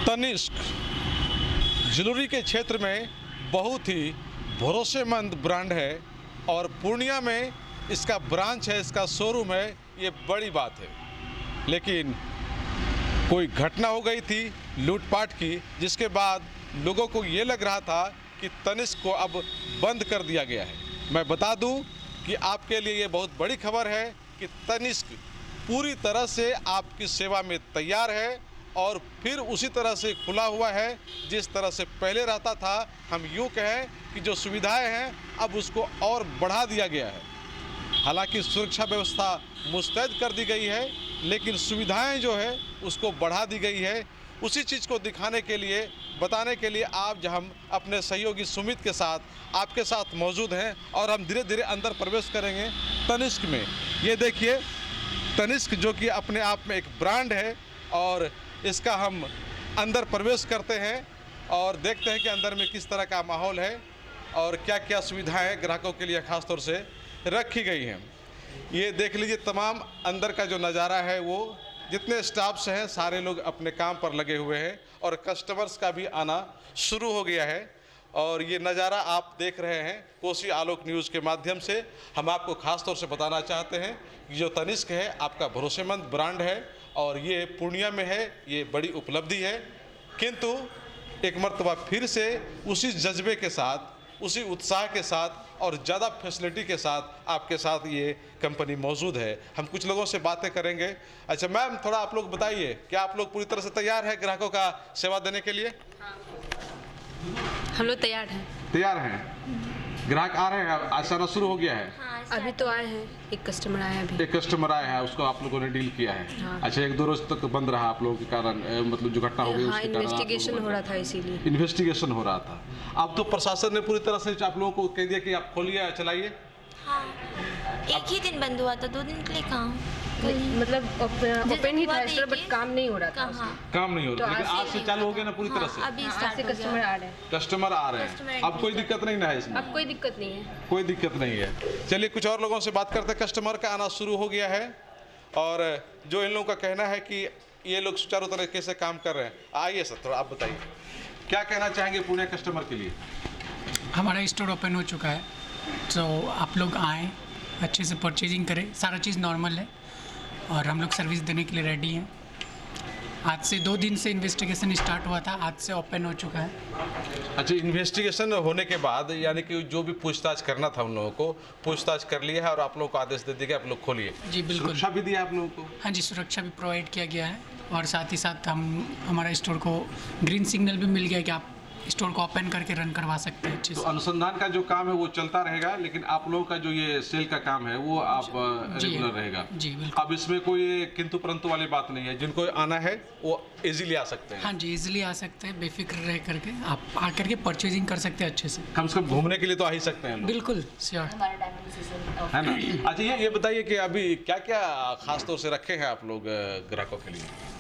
Tanishq jewellery के क्षेत्र में बहुत ही भरोसेमंद ब्रांड है और पूर्णिया में इसका ब्रांच है, इसका शोरूम है, ये बड़ी बात है। लेकिन कोई घटना हो गई थी लूटपाट की, जिसके बाद लोगों को ये लग रहा था कि तनिष्क को अब बंद कर दिया गया है। मैं बता दूं कि आपके लिए ये बहुत बड़ी खबर है कि तनिष्क पूरी तरह से आपकी सेवा में तैयार है और फिर उसी तरह से खुला हुआ है जिस तरह से पहले रहता था। हम यूँ कहें कि जो सुविधाएं हैं अब उसको और बढ़ा दिया गया है। हालांकि सुरक्षा व्यवस्था मुस्तैद कर दी गई है, लेकिन सुविधाएं जो है उसको बढ़ा दी गई है। उसी चीज़ को दिखाने के लिए, बताने के लिए आज हम अपने सहयोगी सुमित के साथ आपके साथ मौजूद हैं और हम धीरे धीरे अंदर प्रवेश करेंगे तनिष्क में। ये देखिए तनिष्क जो कि अपने आप में एक ब्रांड है और इसका हम अंदर प्रवेश करते हैं और देखते हैं कि अंदर में किस तरह का माहौल है और क्या क्या सुविधाएं ग्राहकों के लिए ख़ास तौर से रखी गई हैं। ये देख लीजिए तमाम अंदर का जो नज़ारा है, वो जितने स्टाफ्स हैं सारे लोग अपने काम पर लगे हुए हैं और कस्टमर्स का भी आना शुरू हो गया है। और ये नज़ारा आप देख रहे हैं कोसी आलोक न्यूज़ के माध्यम से। हम आपको ख़ास तौर से बताना चाहते हैं कि जो तनिष्क है आपका भरोसेमंद ब्रांड है और ये पूर्णिया में है, ये बड़ी उपलब्धि है। किंतु एक मर्तबा फिर से उसी जज्बे के साथ, उसी उत्साह के साथ और ज़्यादा फैसिलिटी के साथ आपके साथ ये कंपनी मौजूद है। हम कुछ लोगों से बातें करेंगे। अच्छा मैम, थोड़ा आप लोग बताइए, क्या आप लोग पूरी तरह से तैयार हैं ग्राहकों का सेवा देने के लिए? हम लोग तैयार हैं। तैयार हैं। ग्राहक आ रहे हैं, आज आना शुरू हो गया है? हाँ, अभी तो आए हैं, एक कस्टमर आया है अभी। एक कस्टमर आया है, उसको आप लोगों ने डील किया है? हाँ। अच्छा, 1-2 रोज तक बंद रहा आप लोगों के कारण, मतलब जो घटना हो गई हाँ, उसके कारण? इन्वेस्टिगेशन हो रहा था, इसीलिए इन्वेस्टिगेशन हो रहा था। अब तो प्रशासन ने पूरी तरह से आप लोगों को कह दिया कि आप खोलिए, चलाइए। हाँ, एक ही दिन बंद हुआ था, 2 दिन के लिए कहाँ? मतलब ओपन ही था स्टोर, बट काम नहीं हो रहा था। कहाँ? काम नहीं हो रहा, लेकिन आज से चालू हो गया ना पूरी तरह से? अभी आज स्टार्ट से हो कस्टमर गया। आ रहे हैं। कस्टमर आ रहे हैं, अब कोई दिक्कत नहीं ना है इसमें? अब कोई दिक्कत नहीं है। कोई दिक्कत नहीं है। चलिए कुछ और लोगों से बात करते हैं। कस्टमर का आना शुरू हो गया है और जो इन लोगों का कहना है कि ये लोग सुचारू तरीके से काम कर रहे हैं। आइए सर, थोड़ा आप बताइए क्या कहना चाहेंगे पुणे कस्टमर के लिए? हमारा स्टोर ओपन हो चुका है, तो आप लोग आएँ, अच्छे से परचेजिंग करें। सारा चीज़ नॉर्मल है और हम लोग सर्विस देने के लिए रेडी हैं। आज से 2 दिन से इन्वेस्टिगेशन स्टार्ट हुआ था, आज से ओपन हो चुका है। अच्छा, इन्वेस्टिगेशन होने के बाद यानी कि जो भी पूछताछ करना था उन लोगों को पूछताछ कर लिया है और आप लोगों को आदेश दे दिया कि आप लोग खोलिए? जी बिल्कुल। सुरक्षा भी दिया आप लोगों को? हाँ जी, सुरक्षा भी प्रोवाइड किया गया है और साथ ही साथ हमारा स्टोर को ग्रीन सिग्नल भी मिल गया कि आप स्टोर को ओपन करके रन करवा सकते हैं अच्छे तो से। अनुसंधान का जो काम है वो चलता रहेगा, लेकिन आप लोगों का जो ये सेल का काम है वो आप रेगुलर रहेगा? जी बिल्कुल। अब इसमें कोई किंतु परंतु वाली बात नहीं है, जिनको आना है वो इजीली आ सकते हैं? हाँ जी, इजीली आ सकते हैं, बेफिक्र रह करके आप आकर के परचेजिंग कर सकते हैं अच्छे से। कम से कम घूमने के लिए तो आ ही सकते हैं लोग। बिल्कुल श्योर, है ना? अच्छा, ये बताइए कि अभी क्या क्या खास तौर से रखे हैं आप लोग ग्राहकों के लिए?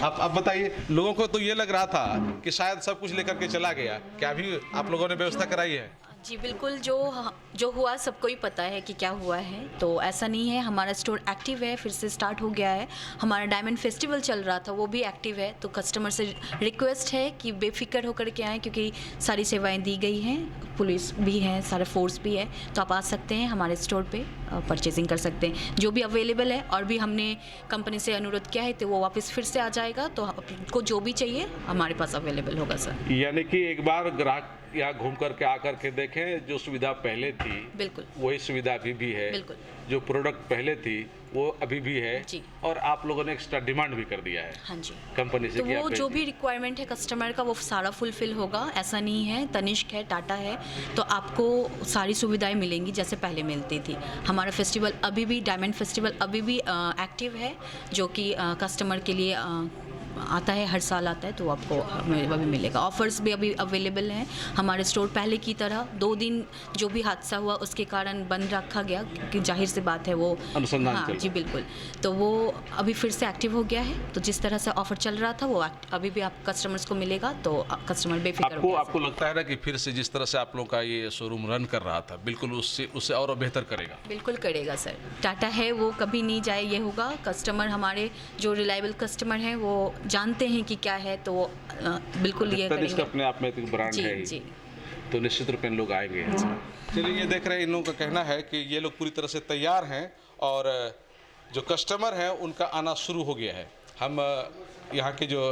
आप बताइए। लोगों को तो ये लग रहा था कि शायद सब कुछ लेकर के चला गया, क्या अभी आप लोगों ने व्यवस्था कराई है? जी बिल्कुल, जो हुआ सबको ही पता है कि क्या हुआ है, तो ऐसा नहीं है। हमारा स्टोर एक्टिव है, फिर से स्टार्ट हो गया है। हमारा डायमंड फेस्टिवल चल रहा था, वो भी एक्टिव है। तो कस्टमर से रिक्वेस्ट है कि बेफिक्र होकर के आएँ, क्योंकि सारी सेवाएं दी गई हैं, पुलिस भी है, सारा फोर्स भी है। तो आप आ सकते हैं हमारे स्टोर पे, परचेजिंग कर सकते हैं जो भी अवेलेबल है। और भी हमने कंपनी से अनुरोध किया है तो वो वापस फिर से आ जाएगा, तो आपको जो भी चाहिए हमारे पास अवेलेबल होगा सर। यानी कि एक बार ग्राहक यहाँ घूम करके आकर के देखें, जो सुविधा पहले थी बिल्कुल वही सुविधा अभी भी है, बिल्कुल। जो प्रोडक्ट पहले थी वो अभी भी है जी। और आप लोगों ने एक्स्ट्रा डिमांड भी कर दिया है? हाँ जी, कंपनी से तो कि वो आप जो भी रिक्वायरमेंट है कस्टमर का वो सारा फुलफिल होगा। ऐसा नहीं है, तनिष्क है, टाटा है, तो आपको सारी सुविधाएं मिलेंगी जैसे पहले मिलती थी। हमारा फेस्टिवल अभी भी, डायमंड फेस्टिवल अभी भी एक्टिव है, जो कि कस्टमर के लिए आता है, हर साल आता है, तो आपको अभी मिलेगा। ऑफर्स भी अभी अवेलेबल हैं हमारे स्टोर। पहले की तरह 2 दिन जो भी हादसा हुआ उसके कारण बंद रखा गया, क्योंकि जाहिर सी बात है वो अनुसंधान हाँ जी बिल्कुल, तो वो अभी फिर से एक्टिव हो गया है। तो जिस तरह से ऑफर चल रहा था वो अभी भी आप कस्टमर्स को मिलेगा, तो कस्टमर बेफिक्र हो आपको लगता है ना कि फिर से जिस तरह से आप लोग का ये शोरूम रन कर रहा था, बिल्कुल उससे और बेहतर करेगा? बिल्कुल करेगा सर। टाटा है, वो कभी नहीं जाए, ये होगा। कस्टमर हमारे जो रिलायबल कस्टमर हैं वो जानते हैं कि क्या है, तो बिल्कुल ये तनिष्क करेंगे। अपने आप में एक ब्रांड जी है ही, जी तो निश्चित रूप में लोग आएंगे। चलिए, ये देख रहे हैं, इन लोगों का कहना है कि ये लोग पूरी तरह से तैयार हैं और जो कस्टमर हैं उनका आना शुरू हो गया है। हम यहाँ के जो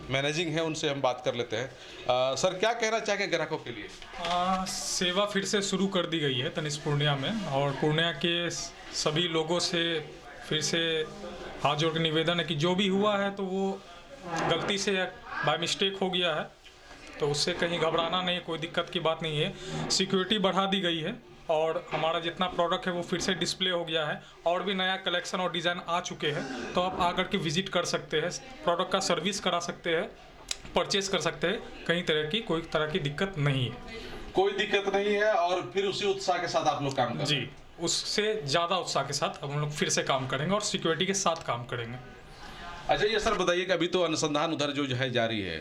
मैनेजिंग है उनसे हम बात कर लेते हैं। सर, क्या कहना चाहेंगे ग्राहकों के लिए? सेवा फिर से शुरू कर दी गई है तनिष्क पूर्णिया में, और पूर्णिया के सभी लोगों से फिर से हाथ जोड़ के निवेदन है कि जो भी हुआ है तो वो गलती से बाय मिस्टेक हो गया है, तो उससे कहीं घबराना नहीं, कोई दिक्कत की बात नहीं है। सिक्योरिटी बढ़ा दी गई है और हमारा जितना प्रोडक्ट है वो फिर से डिस्प्ले हो गया है, और भी नया कलेक्शन और डिज़ाइन आ चुके हैं, तो आप आकर के विजिट कर सकते हैं, प्रोडक्ट का सर्विस करा सकते हैं, परचेज कर सकते हैं, कहीं तरह की कोई तरह की दिक्कत नहीं है। कोई दिक्कत नहीं है, और फिर उसी उत्साह के साथ आप लोग काम कर रहे हैं। जी, उससे ज़्यादा उत्साह के साथ अब हम लोग फिर से काम करेंगे और सिक्योरिटी के साथ काम करेंगे। अच्छा, ये सर बताइए कि अभी तो अनुसंधान उधर जो है जारी है,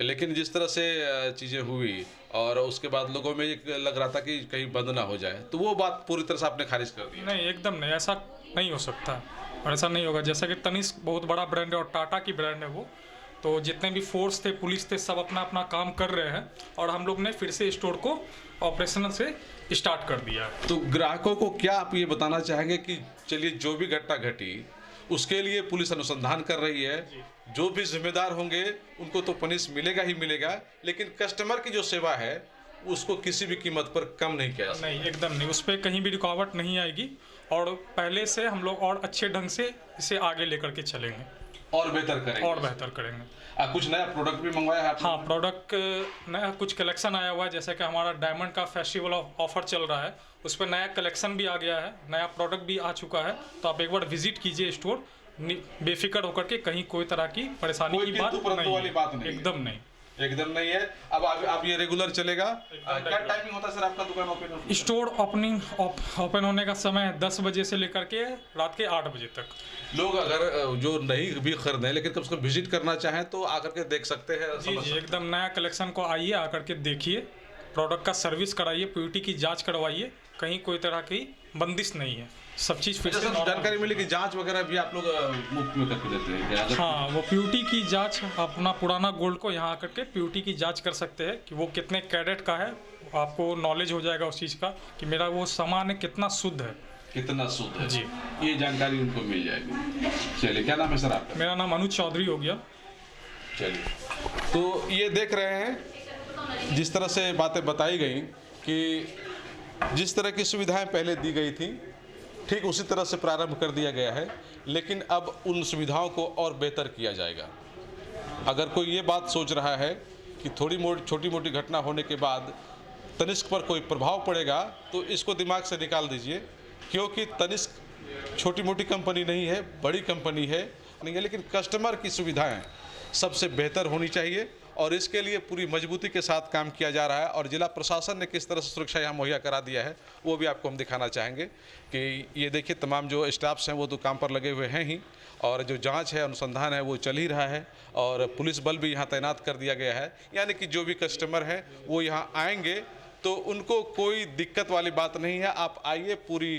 लेकिन जिस तरह से चीज़ें हुई और उसके बाद लोगों में एक लग रहा था कि कहीं बंद ना हो जाए, तो वो बात पूरी तरह से आपने खारिज कर दी? नहीं, एकदम नहीं, ऐसा नहीं हो सकता और ऐसा नहीं होगा। जैसा कि तनिष्क बहुत बड़ा ब्रांड है और टाटा की ब्रांड है वो, तो जितने भी फोर्स थे, पुलिस थे, सब अपना अपना काम कर रहे हैं और हम लोग ने फिर से स्टोर को ऑपरेशनल से स्टार्ट कर दिया। तो ग्राहकों को क्या आप ये बताना चाहेंगे कि चलिए, जो भी घटना घटी उसके लिए पुलिस अनुसंधान कर रही है, जो भी जिम्मेदार होंगे उनको तो पनिश मिलेगा ही मिलेगा, लेकिन कस्टमर की जो सेवा है उसको किसी भी कीमत पर कम नहीं किया जा सकता? नहीं, एकदम नहीं, उस पर कहीं भी रुकावट नहीं आएगी और पहले से हम लोग और अच्छे ढंग से इसे आगे लेकर के चलेंगे और बेहतर करेंगे। और बेहतर करेंगे। कुछ नया प्रोडक्ट भी मंगवाया है आपने? हाँ, प्रोडक्ट नया कुछ कलेक्शन आया हुआ है, जैसे कि हमारा डायमंड का फेस्टिवल ऑफर चल रहा है, उस पर नया कलेक्शन भी आ गया है, नया प्रोडक्ट भी आ चुका है, तो आप एक बार विजिट कीजिए स्टोर, बेफिक्र होकर के, कहीं कोई तरह की परेशानी की बात नहीं, एकदम नहीं, एकदम नहीं है। अब आप ये रेगुलर चलेगा? क्या टाइमिंग होता है सर आपका दुकान ओपन? स्टोर ओपन होने का समय 10 बजे से लेकर के रात के 8 बजे तक। लोग अगर जो नहीं भी खरीदें लेकिन कम से कम विजिट करना चाहें तो आकर के देख सकते हैं? जी जी, एकदम नया कलेक्शन को आइए, आकर के देखिए, प्रोडक्ट का सर्विस कराइए, प्योरिटी की जांच करवाइए, कहीं कोई तरह की बंदिश नहीं है, सब चीज़ फिर से जानकारी मिली कि जांच वगैरह भी आप लोग मुफ्त में करके देते हैं क्या? हाँ, वो प्योरिटी की जांच, अपना पुराना गोल्ड को यहाँ आकर के प्योरिटी की जांच कर सकते हैं कि वो कितने कैरेट का है, आपको नॉलेज हो जाएगा उस चीज़ का कि मेरा वो सामान है कितना शुद्ध है, कितना शुद्ध है। जी, ये जानकारी उनको मिल जाएगी। चलिए, क्या नाम है सर आपका? मेरा नाम अनुज चौधरी हो गया। चलिए, तो ये देख रहे हैं जिस तरह से बातें बताई गई कि जिस तरह की सुविधाएं पहले दी गई थी ठीक उसी तरह से प्रारंभ कर दिया गया है, लेकिन अब उन सुविधाओं को और बेहतर किया जाएगा। अगर कोई ये बात सोच रहा है कि छोटी मोटी घटना होने के बाद तनिष्क पर कोई प्रभाव पड़ेगा, तो इसको दिमाग से निकाल दीजिए, क्योंकि तनिष्क छोटी मोटी कंपनी नहीं है, बड़ी कंपनी है, लेकिन कस्टमर की सुविधाएं सबसे बेहतर होनी चाहिए और इसके लिए पूरी मजबूती के साथ काम किया जा रहा है। और जिला प्रशासन ने किस तरह से सुरक्षा यहाँ मुहैया करा दिया है वो भी आपको हम दिखाना चाहेंगे कि ये देखिए, तमाम जो स्टाफ्स हैं वो तो काम पर लगे हुए हैं ही, और जो जांच है, अनुसंधान है, वो चल ही रहा है, और पुलिस बल भी यहाँ तैनात कर दिया गया है, यानी कि जो भी कस्टमर हैं वो यहाँ आएंगे तो उनको कोई दिक्कत वाली बात नहीं है। आप आइए पूरी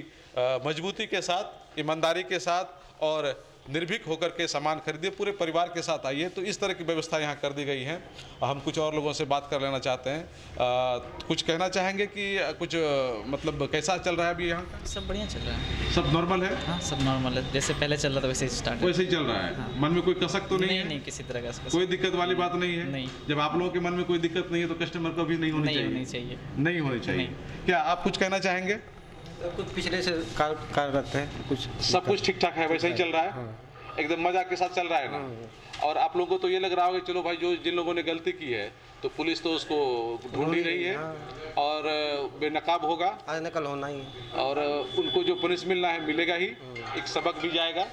मजबूती के साथ, ईमानदारी के साथ और निर्भीक होकर के सामान खरीदिए, पूरे परिवार के साथ आइए। तो इस तरह की व्यवस्था यहाँ कर दी गई है। हम कुछ और लोगों से बात कर लेना चाहते हैं। कुछ कहना चाहेंगे कि कुछ मतलब कैसा चल रहा है अभी यहाँ? सब बढ़िया चल रहा है, सब नॉर्मल है? हाँ सब नॉर्मल है, जैसे पहले चल रहा था वैसे ही स्टार्ट है। वैसे ही चल रहा है? हाँ। मन में कोई कसक तो नहीं है? नहीं, किसी तरह का कोई दिक्कत वाली बात नहीं है? नहीं। जब आप लोगों के मन में कोई दिक्कत नहीं है तो कस्टमर को भी नहीं होनी चाहिए? नहीं होनी चाहिए। क्या आप कुछ कहना चाहेंगे? कुछ पिछले से कार्यरत है, कुछ सब कुछ ठीक ठाक है, वैसे ही चल रहा है, एकदम मजाक के साथ चल रहा है ना? और आप लोगों को तो ये लग रहा होगा चलो भाई, जो जिन लोगों ने गलती की है तो पुलिस तो उसको ढूंढ ही रही है और बेनकाब होगा, आज न कल होना ही है, और उनको जो पुलिस मिलना है मिलेगा ही, एक सबक भी जाएगा।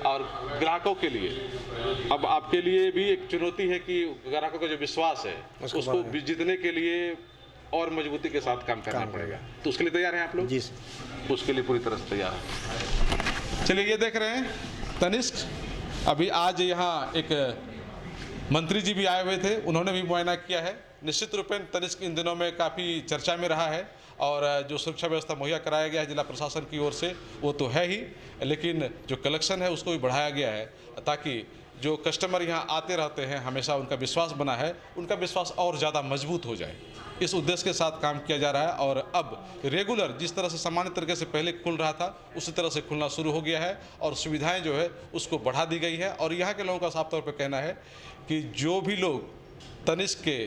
और ग्राहकों के लिए अब आपके लिए भी एक चुनौती है कि ग्राहकों का जो विश्वास है उसको जीतने के लिए और मजबूती के साथ काम करना पड़ेगा। तो उसके लिए तैयार हैं आप लोग? जी, उसके लिए पूरी तरह से तैयार है। चलिए, ये देख रहे हैं तनिष्क। अभी आज यहाँ एक मंत्री जी भी आए हुए थे, उन्होंने भी मुआयना किया है। निश्चित रूप में तनिष्क इन दिनों में काफ़ी चर्चा में रहा है और जो सुरक्षा व्यवस्था मुहैया कराया गया है जिला प्रशासन की ओर से वो तो है ही, लेकिन जो कलेक्शन है उसको भी बढ़ाया गया है ताकि जो कस्टमर यहाँ आते रहते हैं, हमेशा उनका विश्वास बना है, उनका विश्वास और ज़्यादा मजबूत हो जाए, इस उद्देश्य के साथ काम किया जा रहा है। और अब रेगुलर जिस तरह से सामान्य तरीके से पहले खुल रहा था उसी तरह से खुलना शुरू हो गया है और सुविधाएं जो है उसको बढ़ा दी गई है। और यहाँ के लोगों का साफ तौर पर कहना है कि जो भी लोग तनिष्क के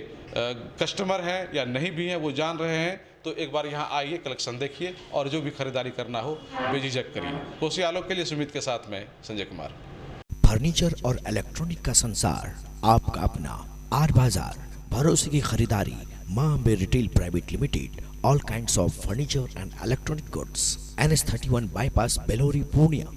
कस्टमर हैं या नहीं भी हैं वो जान रहे हैं, तो एक बार यहाँ आइए, कलेक्शन देखिए और जो भी खरीदारी करना हो बेझिझक करिए। कोसी आलोक के लिए सुमित के साथ में संजय कुमार। फर्नीचर और इलेक्ट्रॉनिक का संसार, आपका अपना आर बाजार, भरोसे की खरीदारी, Maa Ambe retail private limited, all kinds of furniture and electronic goods, NH31 bypass, Belori, Purnia.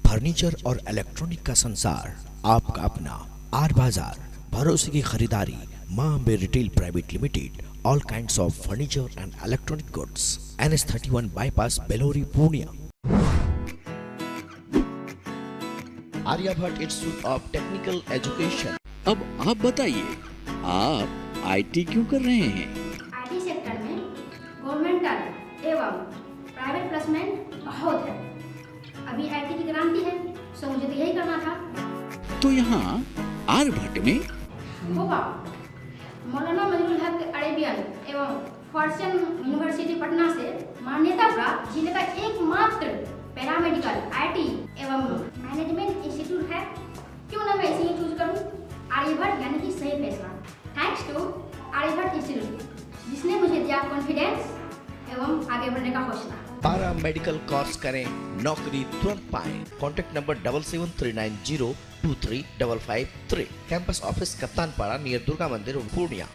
Furniture और इलेक्ट्रॉनिक का संसार, आपका अपना आर बाजार, भरोसे की खरीदारी, Maa Ambe retail private limited, all kinds of furniture and electronic goods, NH31 bypass, Belori, Purnia. Aryabhatta institute of technical education. अब आप बताइए, आप IT क्यों कर रहे हैं? IT सेक्टर में गवर्नमेंटल एवं प्राइवेट प्लेसमेंट बहुत है। अभी IT की क्रांति है, सो मुझे तो यही करना था। तो यहाँ आर्यभट्ट में होगा मौलाना मजरूल हक अरेबियन एवं फॉर्च्यून यूनिवर्सिटी पटना से मान्यता प्राप्त जिले का एकमात्र पैरामेडिकल IT एवं मैनेजमेंट इंस्टीट्यूट है। क्यों ना मैं इसे चूज करूं? आर्यभट्ट यानी कि सही फैसला। थैंक्स टू आर्यभट्ट इंस्टीट्यूट, जिसने मुझे दिया कॉन्फिडेंस एवं आगे बढ़ने का हौसला। पारा मेडिकल कोर्स करें, नौकरी तुरंत पाएं। Contact number 7739023553। Campus office Kaptanpara near Durga मंदिर, पूर्णिया।